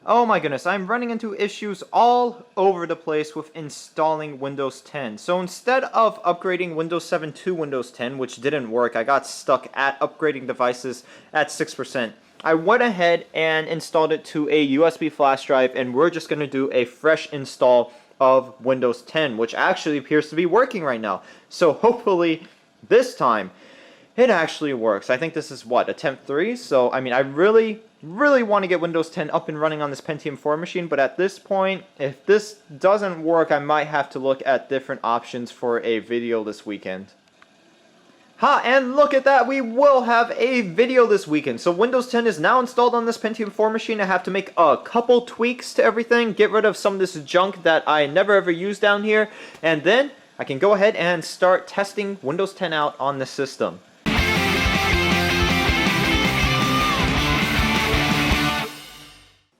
Oh my goodness, I'm running into issues all over the place with installing Windows 10. So instead of upgrading Windows 7 to Windows 10, which didn't work, I got stuck at upgrading devices at 6%. I went ahead and installed it to a USB flash drive, and we're just going to do a fresh install of Windows 10, which actually appears to be working right now. So hopefully this time it actually works. I think this is what, attempt 3? So, I mean, I really want to get Windows 10 up and running on this Pentium 4 machine, but at this point, if this doesn't work, I might have to look at different options for a video this weekend. And look at that, we will have a video this weekend. So Windows 10 is now installed on this Pentium 4 machine. I have to make a couple tweaks to everything, get rid of some of this junk that I never ever use down here, and then I can go ahead and start testing Windows 10 out on the system.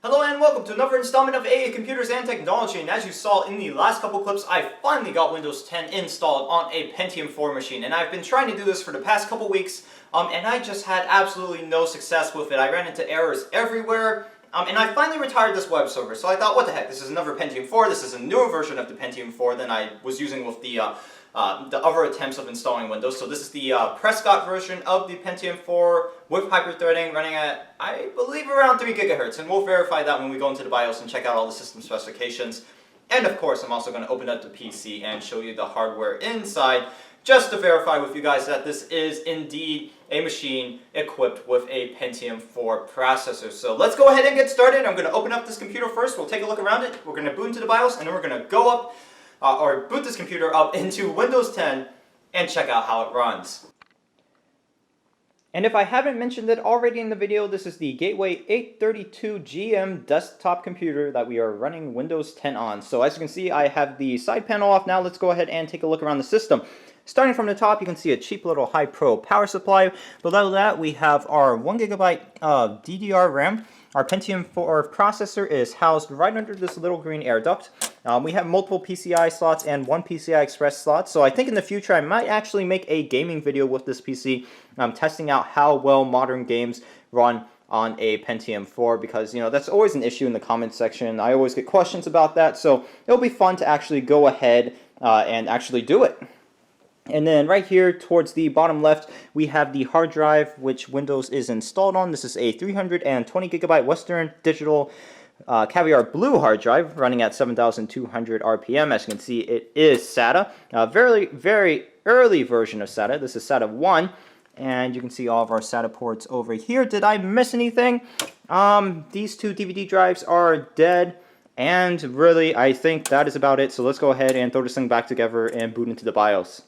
Hello and welcome to another installment of AA Computers and Technology, and as you saw in the last couple clips, I finally got Windows 10 installed on a Pentium 4 machine, and I've been trying to do this for the past couple weeks, and I just had absolutely no success with it. I ran into errors everywhere, and I finally retired this web server, so I thought, what the heck, this is another Pentium 4, this is a newer version of the Pentium 4 than I was using with the other attempts of installing Windows. So this is the Prescott version of the Pentium 4 with hyper-threading, running at, I believe, around 3 GHz, and we'll verify that when we go into the BIOS and check out all the system specifications. And of course, I'm also going to open up the PC and show you the hardware inside, just to verify with you guys that this is indeed a machine equipped with a Pentium 4 processor. So let's go ahead and get started. I'm going to open up this computer first, we'll take a look around it, we're going to boot into the BIOS, and then we're going to go up or boot this computer up into Windows 10 and check out how it runs. And if I haven't mentioned it already in the video, this is the Gateway 832GM desktop computer that we are running Windows 10 on. So as you can see, I have the side panel off now. Let's go ahead and take a look around the system. Starting from the top, you can see a cheap little high-pro power supply. Below that, we have our 1GB of DDR RAM. Our Pentium 4 processor is housed right under this little green air duct. We have multiple PCI slots and one PCI Express slot, so I think in the future I might actually make a gaming video with this PC, testing out how well modern games run on a Pentium 4, because, you know, that's always an issue in the comments section. I always get questions about that, so it'll be fun to actually go ahead and actually do it. And then right here towards the bottom left, we have the hard drive which Windows is installed on. This is a 320GB Western Digital Caviar Blue hard drive running at 7,200 RPM. As you can see, it is SATA. A very, very early version of SATA. This is SATA 1. And you can see all of our SATA ports over here. Did I miss anything? These two DVD drives are dead. And really, I think that is about it. So let's go ahead and throw this thing back together and boot into the BIOS.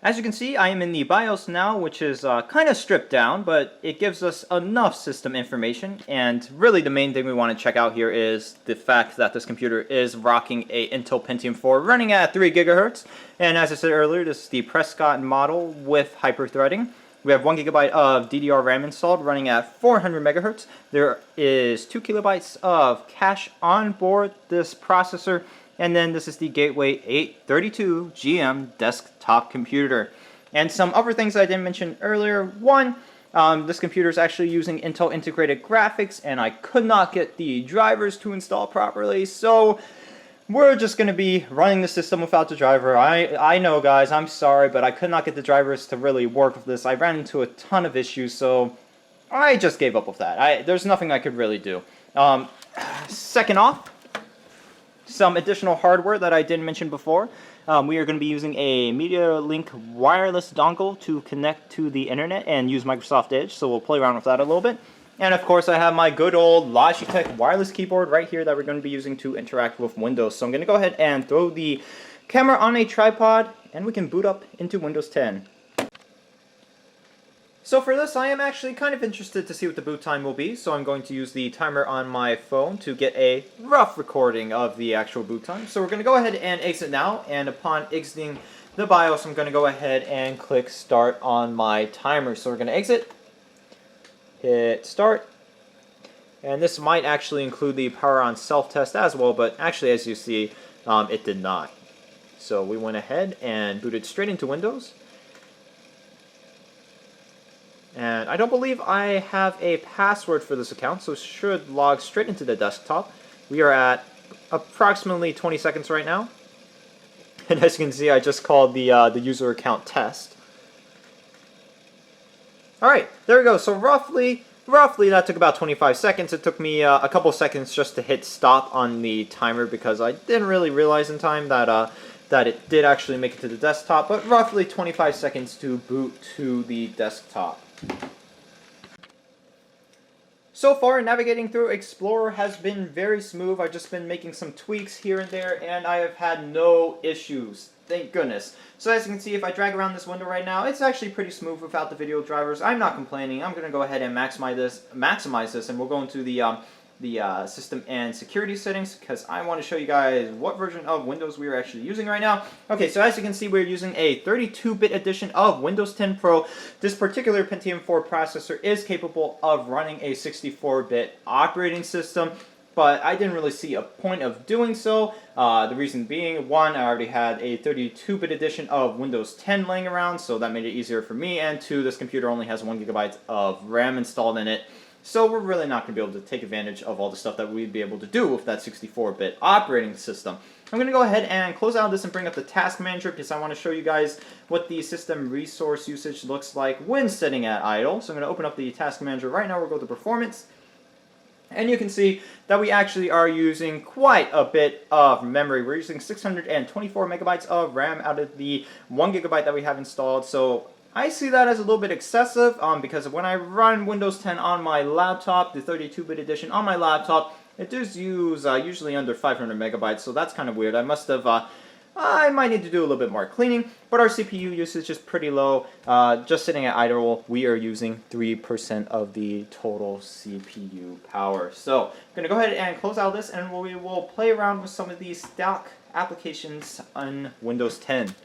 As you can see, I am in the BIOS now, which is kind of stripped down, but it gives us enough system information. And really the main thing we want to check out here is the fact that this computer is rocking a Intel Pentium 4 running at 3 GHz. And as I said earlier, this is the Prescott model with hyper-threading. We have 1GB of DDR RAM installed running at 400 MHz. There is 2 KB of cache on board this processor. And then this is the Gateway 832GM desktop computer. And some other things I didn't mention earlier. One, this computer is actually using Intel integrated graphics, and I could not get the drivers to install properly. So we're just going to be running the system without the driver. I know, guys, I'm sorry, but I could not get the drivers to really work with this. I ran into a ton of issues, so I just gave up with that. There's nothing I could really do. Second off, some additional hardware that I didn't mention before. We are going to be using a MediaLink wireless dongle to connect to the internet and use Microsoft Edge, so we'll play around with that a little bit. And of course I have my good old Logitech wireless keyboard right here that we're going to be using to interact with Windows. So I'm going to go ahead and throw the camera on a tripod and we can boot up into Windows 10. So for this, I am actually kind of interested to see what the boot time will be, so I'm going to use the timer on my phone to get a rough recording of the actual boot time. So we're going to go ahead and exit now, and upon exiting the BIOS, I'm going to go ahead and click start on my timer. So we're going to exit, hit start, and this might actually include the power on self-test as well, but actually, as you see, it did not. So we went ahead and booted straight into Windows. And I don't believe I have a password for this account, so it should log straight into the desktop. We are at approximately 20 seconds right now. And as you can see, I just called the user account test. Alright, there we go. So roughly that took about 25 seconds. It took me a couple seconds just to hit stop on the timer because I didn't really realize in time that that it did actually make it to the desktop, but roughly 25 seconds to boot to the desktop. So far, navigating through Explorer has been very smooth. I've just been making some tweaks here and there, and I have had no issues. Thank goodness. So as you can see, if I drag around this window right now, it's actually pretty smooth without the video drivers. I'm not complaining. I'm going to go ahead and maximize this, and we'll go into the system and security settings because I want to show you guys what version of Windows we are actually using right now. Okay, so as you can see, we're using a 32-bit edition of Windows 10 Pro. This particular Pentium 4 processor is capable of running a 64-bit operating system, but I didn't really see a point of doing so. The reason being, one, I already had a 32-bit edition of Windows 10 laying around, so that made it easier for me, and two, this computer only has 1 GB of RAM installed in it. So we're really not going to be able to take advantage of all the stuff that we'd be able to do with that 64-bit operating system. I'm going to go ahead and close out this and bring up the Task Manager because I want to show you guys what the system resource usage looks like when sitting at idle. So I'm going to open up the Task Manager right now. We'll go to Performance. And you can see that we actually are using quite a bit of memory. We're using 624 megabytes of RAM out of the 1 gigabyte that we have installed. So I see that as a little bit excessive because when I run Windows 10 on my laptop, the 32-bit edition on my laptop, it does use usually under 500 megabytes, so that's kind of weird. I might need to do a little bit more cleaning, but our CPU usage is pretty low. Just sitting at idle, we are using 3% of the total CPU power. So I'm going to go ahead and close out this, and we will play around with some of these stock applications on Windows 10.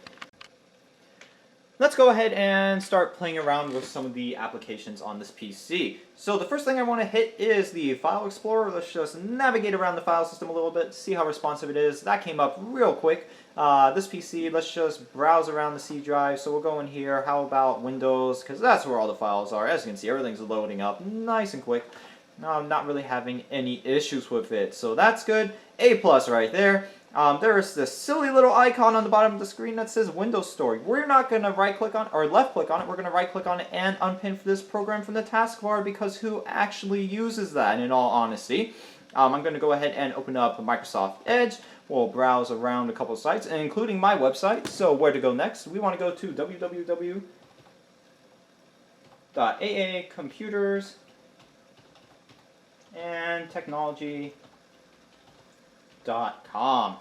Let's go ahead and start playing around with some of the applications on this PC. So the first thing I want to hit is the File Explorer. Let's just navigate around the file system a little bit, see how responsive it is. That came up real quick. This PC, let's just browse around the C drive. So we'll go in here. How about Windows? Because that's where all the files are. As you can see, everything's loading up nice and quick. I'm not really having any issues with it. So that's good. A+ right there. There is this silly little icon on the bottom of the screen that says Windows Store. We're not going to right-click on or left-click on it. We're going to right-click on it and unpin this program from the taskbar because who actually uses that, in all honesty? I'm going to go ahead and open up Microsoft Edge. We'll browse around a couple of sites, including my website. So where to go next? We want to go to www.aacomputers and technology.com.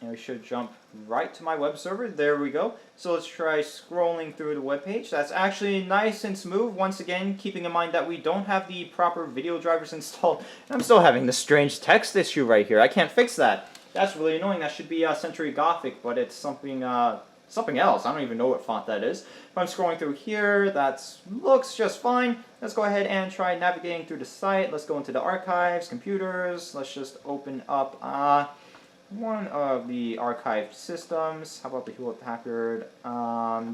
And we should jump right to my web server. There we go. So let's try scrolling through the web page. That's actually nice and smooth. Once again, keeping in mind that we don't have the proper video drivers installed. And I'm still having this strange text issue right here. I can't fix that. That's really annoying. That should be Century Gothic, but it's something else. I don't even know what font that is. If I'm scrolling through here, that looks just fine. Let's go ahead and try navigating through the site. Let's go into the archives, computers. Let's just open up one of the archived systems. How about the Hewlett-Packard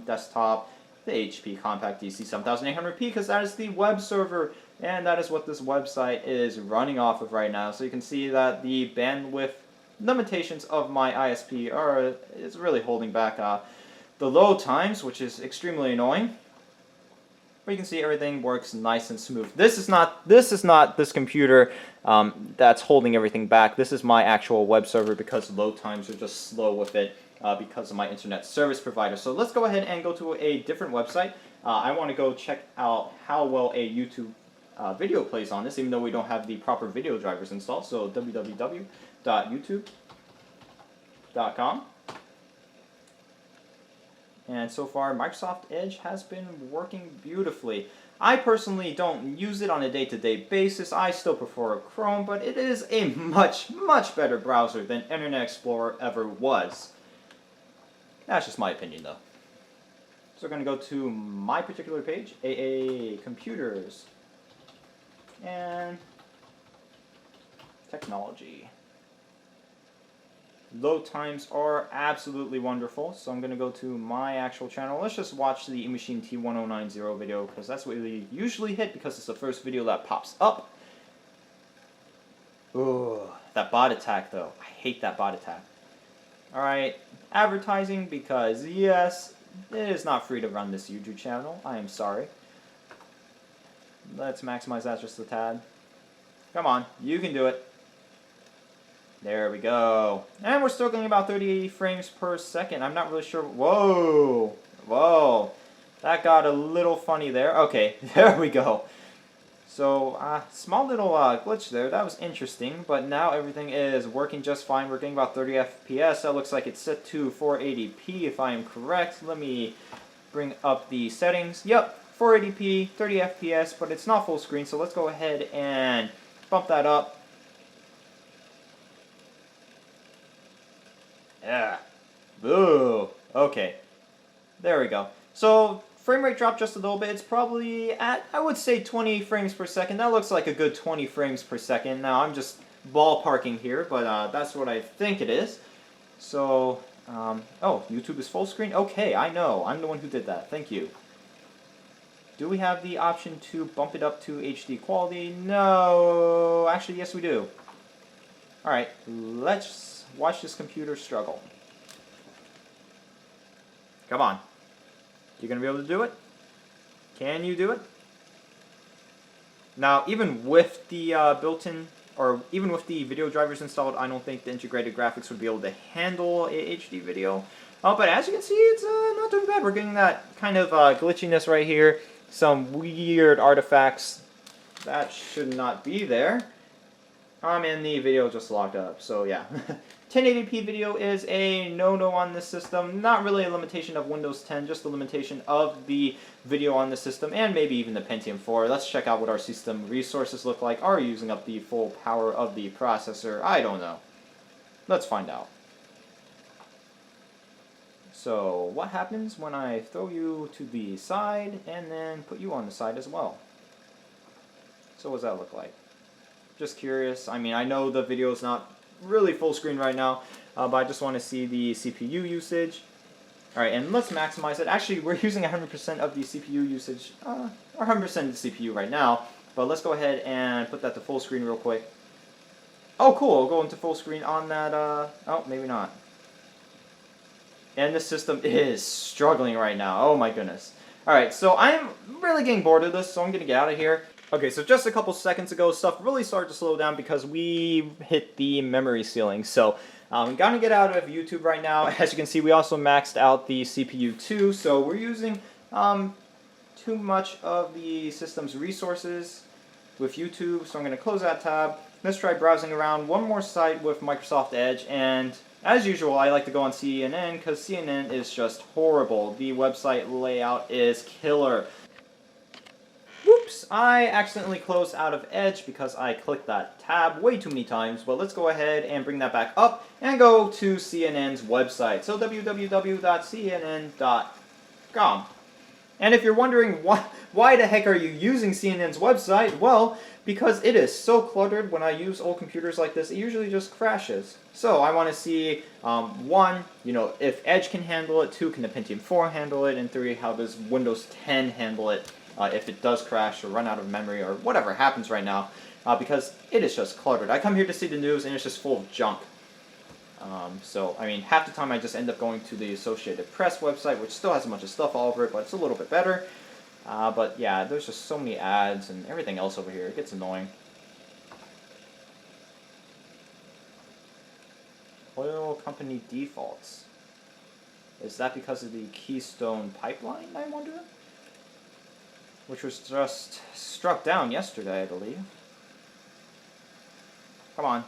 desktop, the HP Compact DC 7800P, because that is the web server, and that is what this website is running off of right now. So you can see that the bandwidth limitations of my ISP is really holding back the load times, which is extremely annoying. But you can see everything works nice and smooth. This is not this computer that's holding everything back. This is my actual web server because load times are just slow with it because of my internet service provider. So let's go ahead and go to a different website. I want to go check out how well a YouTube video plays on this, even though we don't have the proper video drivers installed. So www.youtube.com. And so far, Microsoft Edge has been working beautifully. I personally don't use it on a day-to-day basis. I still prefer Chrome, but it is a much, much better browser than Internet Explorer ever was. That's just my opinion, though. So we're going to go to my particular page, AA Computers, and Technology. Load times are absolutely wonderful, so I'm going to go to my actual channel. Let's just watch the eMachine T1090 video, because that's what we usually hit, because it's the first video that pops up. Ooh, that bot attack though. I hate that bot attack. Alright, advertising, because yes, it is not free to run this YouTube channel. I am sorry. Let's maximize that just a tad. Come on, you can do it. There we go. And we're still getting about 30 frames per second. I'm not really sure. Whoa. Whoa. That got a little funny there. Okay, there we go. So, small little glitch there. That was interesting. But now everything is working just fine. We're getting about 30 FPS. That looks like it's set to 480p if I am correct. Let me bring up the settings. Yep, 480p, 30 FPS, but it's not full screen. So let's go ahead and bump that up. Yeah. Boo. Okay. There we go. So, frame rate dropped just a little bit. It's probably at, I would say, 20 frames per second. That looks like a good 20 frames per second. Now, I'm just ballparking here, but that's what I think it is. So, oh, YouTube is full screen? Okay, I know. I'm the one who did that. Thank you. Do we have the option to bump it up to HD quality? No. Actually, yes, we do. Alright, let's watch this computer struggle. Come on. You're going to be able to do it? Can you do it? Now, even with the built-in, or even with the video drivers installed, I don't think the integrated graphics would be able to handle a HD video. But as you can see, it's not too bad. We're getting that kind of glitchiness right here. Some weird artifacts that should not be there. And the video just locked up, so yeah. 1080p video is a no-no on this system. Not really a limitation of Windows 10, just a limitation of the video on the system, and maybe even the Pentium 4. Let's check out what our system resources look like. Are you using up the full power of the processor? I don't know. Let's find out. So, what happens when I throw you to the side, and then put you on the side as well? So what does that look like? Just curious. I mean, I know the video is not really full screen right now, but I just want to see the CPU usage. Alright, and let's maximize it. Actually, we're using 100% of the CPU usage, or 100% of the CPU right now, but let's go ahead and put that to full screen real quick. Oh, cool. We'll go into full screen on that, oh, maybe not. And the system is struggling right now. Oh my goodness. Alright, so I'm really getting bored of this, so I'm going to get out of here. Okay, so just a couple seconds ago, stuff really started to slow down because we hit the memory ceiling. So, I'm going to get out of YouTube right now. As you can see, we also maxed out the CPU too, so we're using too much of the system's resources with YouTube. So I'm going to close that tab. Let's try browsing around one more site with Microsoft Edge, and as usual, I like to go on CNN because CNN is just horrible. The website layout is killer. Whoops, I accidentally closed out of Edge because I clicked that tab way too many times, but let's go ahead and bring that back up and go to CNN's website. So www.cnn.com. And if you're wondering why the heck are you using CNN's website, well, because it is so cluttered. When I use old computers like this, it usually just crashes. So I want to see, one, you know, if Edge can handle it, two, can the Pentium 4 handle it, and three, how does Windows 10 handle it if it does crash or run out of memory or whatever happens right now, because it is just cluttered. I come here to see the news and it's just full of junk. So, I mean, half the time I just end up going to the Associated Press website, which still has a bunch of stuff all over it, but it's a little bit better. But yeah, there's just so many ads and everything else over here. It gets annoying. Oil company defaults. Is that because of the Keystone pipeline, I wonder? Which was just struck down yesterday, I believe. Come on.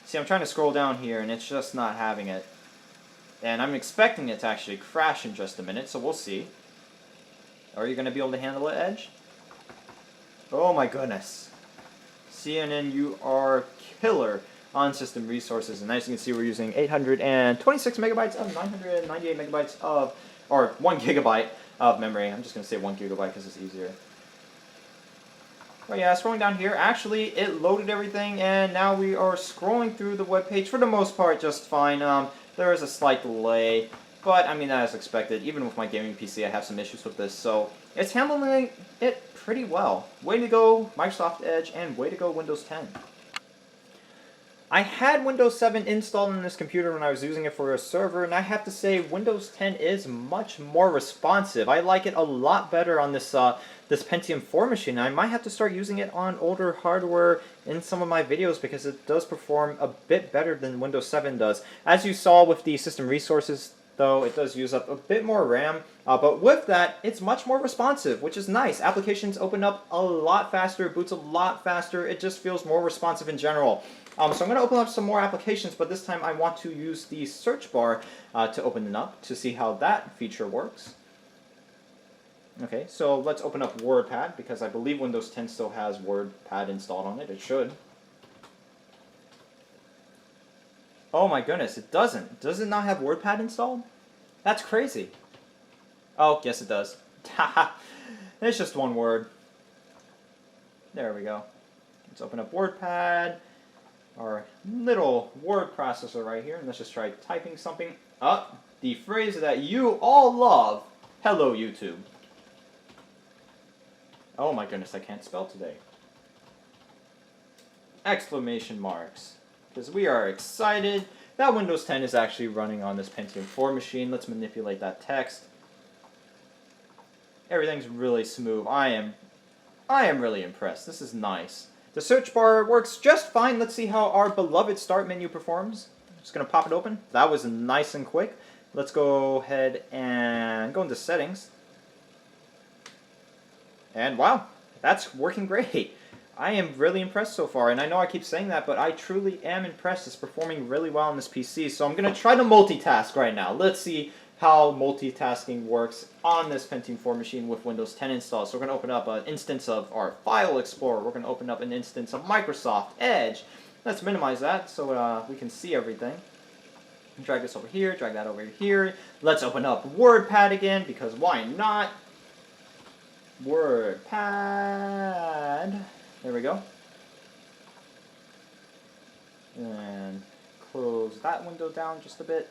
See, I'm trying to scroll down here, and it's just not having it. And I'm expecting it to actually crash in just a minute, so we'll see. Are you going to be able to handle it, Edge? Oh my goodness. CNN, you are killer on system resources. And as you can see, we're using 826 megabytes of 998 megabytes of, or 1 gigabyte of memory. I'm just going to say 1 gigabyte because it's easier. But yeah, scrolling down here, actually it loaded everything, and now we are scrolling through the web page for the most part just fine. There is a slight delay, but I mean, as expected. Even with my gaming PC, I have some issues with this, so it's handling it pretty well. Way to go, Microsoft Edge, and way to go, Windows 10. I had Windows 7 installed on this computer when I was using it for a server, and I have to say Windows 10 is much more responsive. I like it a lot better on this this Pentium 4 machine. I might have to start using it on older hardware in some of my videos because it does perform a bit better than Windows 7 does. As you saw with the system resources, though, it does use up a bit more RAM, but with that, it's much more responsive, which is nice. Applications open up a lot faster, it boots a lot faster, it just feels more responsive in general. So I'm going to open up some more applications, but this time I want to use the search bar to open it up to see how that feature works. Okay, so let's open up WordPad, because I believe Windows 10 still has WordPad installed on it. It should. Oh my goodness, it doesn't. Does it not have WordPad installed? That's crazy. Oh, yes it does. It's just one word. There we go. Let's open up WordPad. Our little word processor right here, and let's just try typing something up. The phrase that you all love. Hello, YouTube. Oh my goodness, I can't spell today. Exclamation marks. Because we are excited that Windows 10 is actually running on this Pentium 4 machine. Let's manipulate that text. Everything's really smooth. I am really impressed. This is nice. The search bar works just fine. Let's see how our beloved start menu performs. I'm just going to pop it open. That was nice and quick. Let's go ahead and go into settings. And wow, that's working great. I am really impressed so far, and I know I keep saying that, but I truly am impressed. It's performing really well on this PC, so I'm going to try to multitask right now. Let's see how multitasking works on this Pentium 4 machine with Windows 10 installed. So we're going to open up an instance of our File Explorer. We're going to open up an instance of Microsoft Edge. Let's minimize that so we can see everything. Drag this over here, drag that over here. Let's open up WordPad again, because why not? WordPad. There we go. And close that window down just a bit.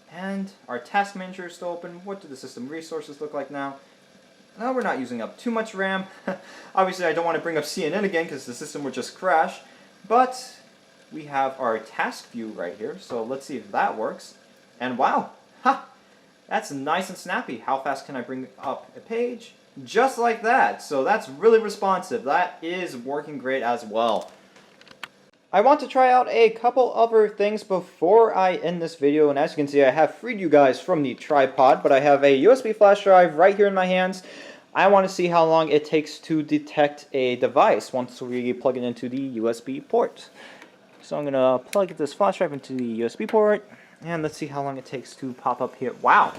And our task manager is still open. What do the system resources look like now? Now we're not using up too much RAM. Obviously I don't want to bring up CNN again because the system would just crash. But we have our task view right here. So let's see if that works. And wow, that's nice and snappy. How fast can I bring up a page? Just like that. So that's really responsive. That is working great as well. I want to try out a couple other things before I end this video, and as you can see I have freed you guys from the tripod, but I have a USB flash drive right here in my hands. I want to see how long it takes to detect a device once we plug it into the USB port. So I'm going to plug this flash drive into the USB port, and let's see how long it takes to pop up here. Wow,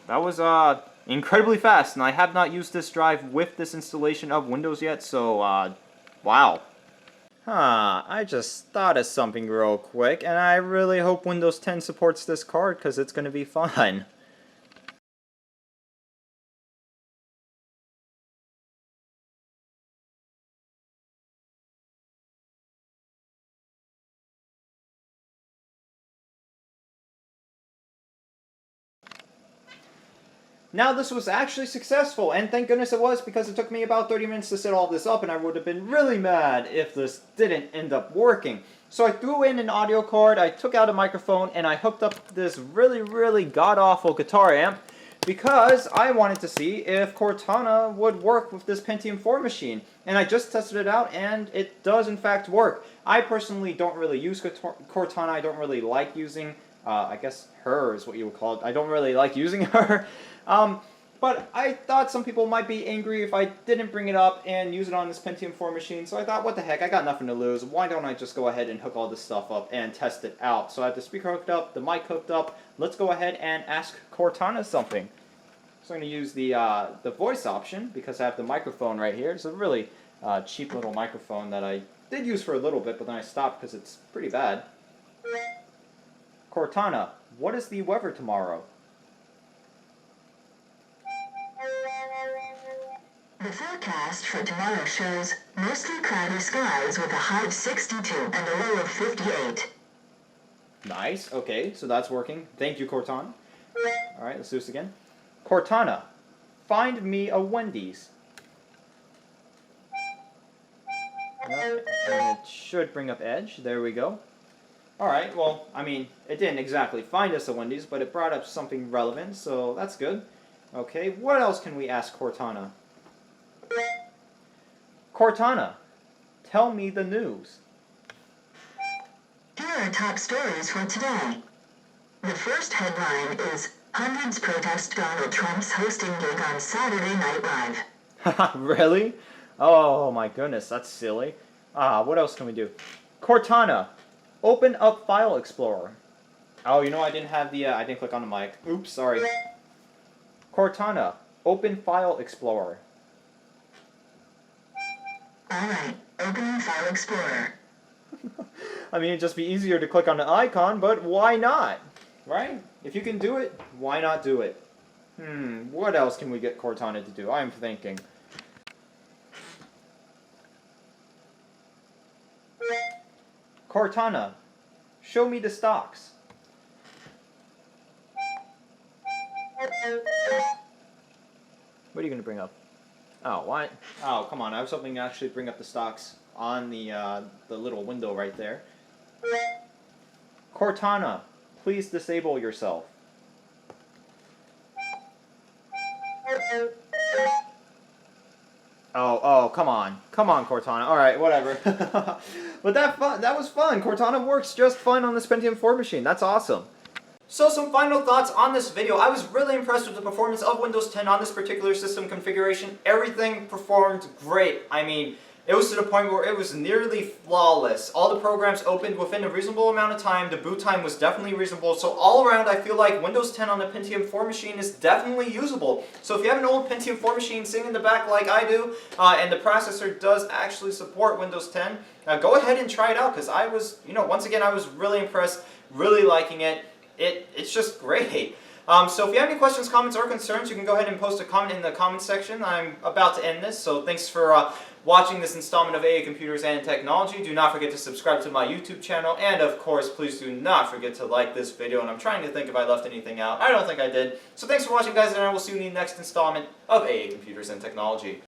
that was incredibly fast, and I have not used this drive with this installation of Windows yet, so wow. I just thought of something real quick, and I really hope Windows 10 supports this card because it's going to be fun. Now this was actually successful, and thank goodness it was, because it took me about 30 minutes to set all this up, and I would have been really mad if this didn't end up working. So I threw in an audio card, I took out a microphone, and I hooked up this really god-awful guitar amp, because I wanted to see if Cortana would work with this Pentium 4 machine. And I just tested it out, and it does in fact work. I personally don't really use Cortana, I don't really like using, I guess her is what you would call it. I don't really like using her. But I thought some people might be angry if I didn't bring it up and use it on this Pentium 4 machine, so I thought, what the heck, I got nothing to lose. Why don't I just go ahead and hook all this stuff up and test it out? So I have the speaker hooked up, the mic hooked up. Let's go ahead and ask Cortana something. So I'm going to use the voice option because I have the microphone right here. It's a really cheap little microphone that I did use for a little bit, but then I stopped because it's pretty bad. Cortana, what is the weather tomorrow? The forecast for tomorrow shows mostly cloudy skies with a high of 62 and a low of 58. Nice. Okay, so that's working. Thank you, Cortana. All right, let's do this again. Cortana, find me a Wendy's. Yep, and it should bring up Edge. There we go. All right, well, I mean, it didn't exactly find us a Wendy's, but it brought up something relevant, so that's good. Okay, what else can we ask Cortana? Cortana, tell me the news. Here are top stories for today. The first headline is Hundreds Protest Donald Trump's hosting gig on Saturday Night Live. Haha, really? Oh my goodness, that's silly. What else can we do? Cortana, open up File Explorer. Oh, you know I didn't have the, I didn't click on the mic. Oops, sorry. Cortana, open File Explorer. Alright, opening File Explorer. I mean, it'd just be easier to click on the icon, but why not? Right? If you can do it, why not do it? What else can we get Cortana to do? I'm thinking. Cortana, show me the stocks. What are you going to bring up? Oh, what? Oh, come on. I was hoping to actually bring up the stocks on the little window right there. Cortana, please disable yourself. Oh, come on. Come on, Cortana. Alright, whatever. But that was fun. Cortana works just fine on this Pentium 4 machine. That's awesome. So some final thoughts on this video. I was really impressed with the performance of Windows 10 on this particular system configuration. Everything performed great. I mean, it was to the point where it was nearly flawless. All the programs opened within a reasonable amount of time. The boot time was definitely reasonable. So all around, I feel like Windows 10 on the Pentium 4 machine is definitely usable. So if you have an old Pentium 4 machine sitting in the back like I do, and the processor does actually support Windows 10, go ahead and try it out, because I was, once again, I was really impressed, really liking it. It's just great. So if you have any questions, comments, or concerns, you can go ahead and post a comment in the comments section. I'm about to end this, so thanks for watching this installment of AA Computers and Technology. Do not forget to subscribe to my YouTube channel, and of course, please do not forget to like this video, and I'm trying to think if I left anything out. I don't think I did. So thanks for watching, guys, and I will see you in the next installment of AA Computers and Technology.